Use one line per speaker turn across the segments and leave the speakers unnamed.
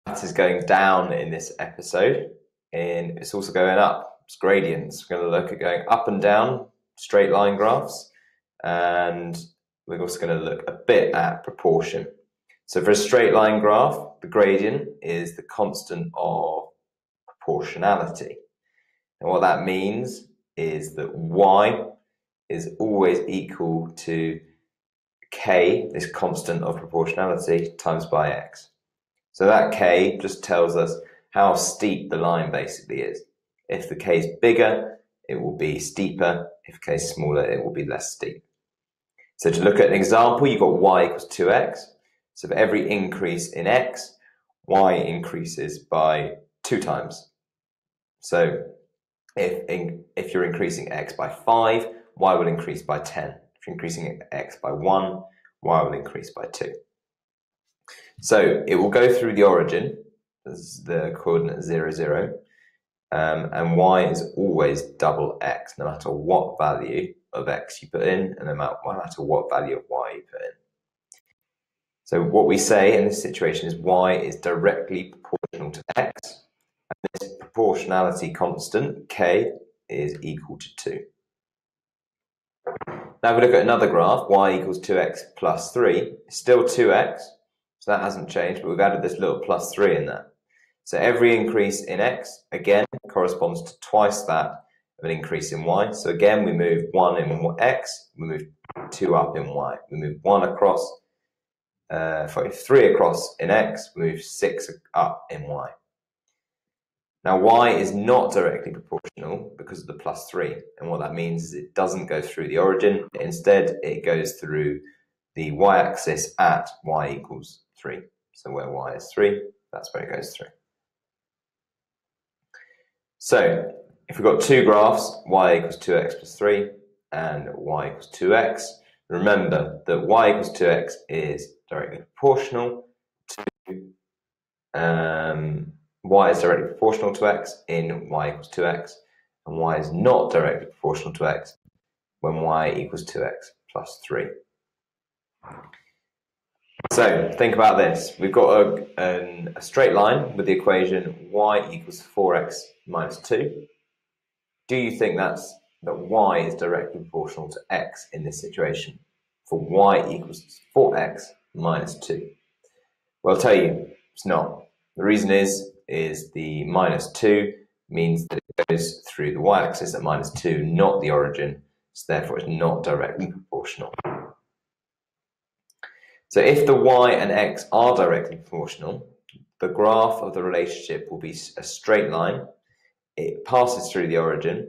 That is going down in this episode, and it's also going up. It's gradients. We're going to look at going up and down, straight line graphs, and we're also going to look a bit at proportion. So for a straight line graph, the gradient is the constant of proportionality. And what that means is that y is always equal to k, this constant of proportionality, times by x. So that k just tells us how steep the line basically is. If the k is bigger, it will be steeper. If k is smaller, it will be less steep. So to look at an example, you've got y equals 2x. So for every increase in x, y increases by 2 times. So if you're increasing x by 5, y will increase by 10. If you're increasing x by 1, y will increase by 2. So it will go through the origin, as the coordinate 0, 0, and y is always double x, no matter what value of x you put in, and no matter what value of y you put in. So what we say in this situation is y is directly proportional to x, and this proportionality constant, k, is equal to 2. Now if we look at another graph, y equals 2x plus 3, it's still 2x, so that hasn't changed, but we've added this little plus 3 in there. So every increase in x, again, corresponds to twice that of an increase in y. So again, we move 1 in x, we move 2 up in y. We move 3 across in x, we move 6 up in y. Now y is not directly proportional because of the plus 3, and what that means is it doesn't go through the origin. Instead, it goes through the y-axis at y equals 3. So where y is 3, that's where it goes through. So if we've got two graphs, y equals 2x plus 3 and y equals 2x, remember that y equals 2x is directly proportional to y is directly proportional to x in y equals 2x, and y is not directly proportional to x when y equals 2x plus 3. So think about this. We've got a straight line with the equation y equals 4x minus 2. Do you think that y is directly proportional to x in this situation for y equals 4x minus 2? Well, I'll tell you, it's not. The reason is the minus 2 means that it goes through the y-axis at minus 2, not the origin, so therefore it's not directly proportional. So if the y and x are directly proportional, the graph of the relationship will be a straight line. It passes through the origin,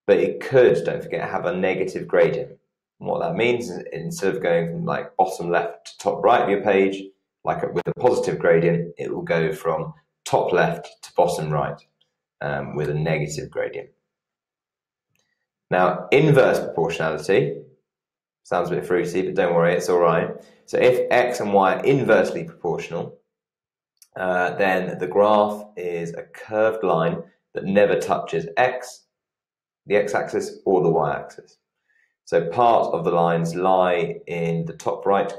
but it could, don't forget, have a negative gradient. And what that means is instead of going from like bottom left to top right of your page, like with a positive gradient, it will go from top left to bottom right with a negative gradient. Now, inverse proportionality sounds a bit fruity, but don't worry, it's all right. So if x and y are inversely proportional, then the graph is a curved line that never touches x, the x-axis, or the y-axis. So part of the lines lie in the top right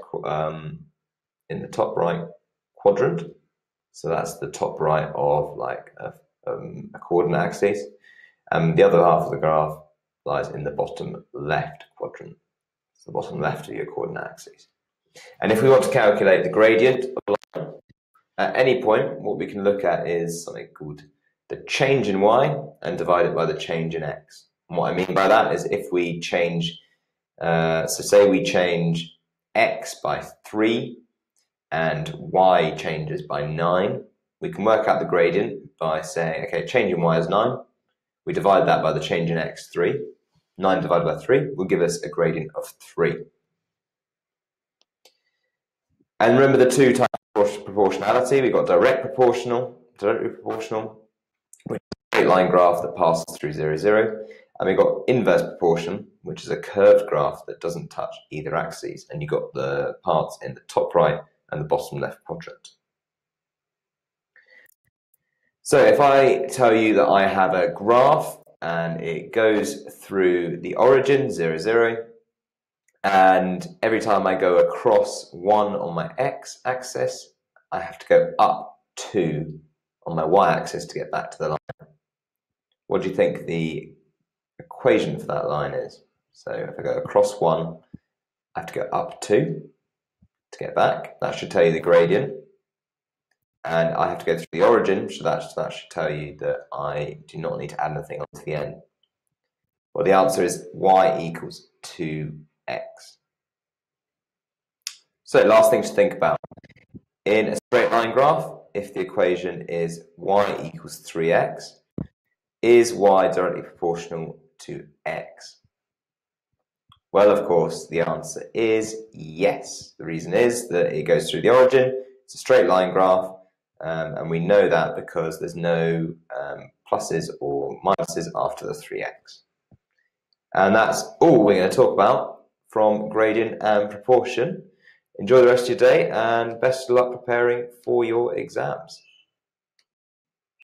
quadrant. So that's the top right of like a coordinate axis, and the other half of the graph lies in the bottom left quadrant. It's the bottom left of your coordinate axis. And if we want to calculate the gradient of a line at any point, what we can look at is something called the change in y and divide it by the change in x. And what I mean by that is if we change, so say we change x by 3 and y changes by 9, we can work out the gradient by saying, okay, change in y is 9. We divide that by the change in x, 3. 9 divided by 3 will give us a gradient of 3. And remember the two types of proportionality. We've got directly proportional, which is a straight line graph that passes through 0, 0. And we've got inverse proportion, which is a curved graph that doesn't touch either axes. And you've got the parts in the top right and the bottom left quadrant. So if I tell you that I have a graph and it goes through the origin, 0, 0, and every time I go across 1 on my x-axis, I have to go up 2 on my y-axis to get back to the line. What do you think the equation for that line is? So if I go across 1, I have to go up 2 to get back. That should tell you the gradient. And I have to go through the origin, so that should tell you that I do not need to add anything onto the end. Well, the answer is y equals 2x. So last thing to think about. In a straight line graph, if the equation is y equals 3x, is y directly proportional to x? Well, of course, the answer is yes. The reason is that it goes through the origin. It's a straight line graph, and we know that because there's no pluses or minuses after the 3x. And that's all we're going to talk about from gradient and proportion. Enjoy the rest of your day and best of luck preparing for your exams.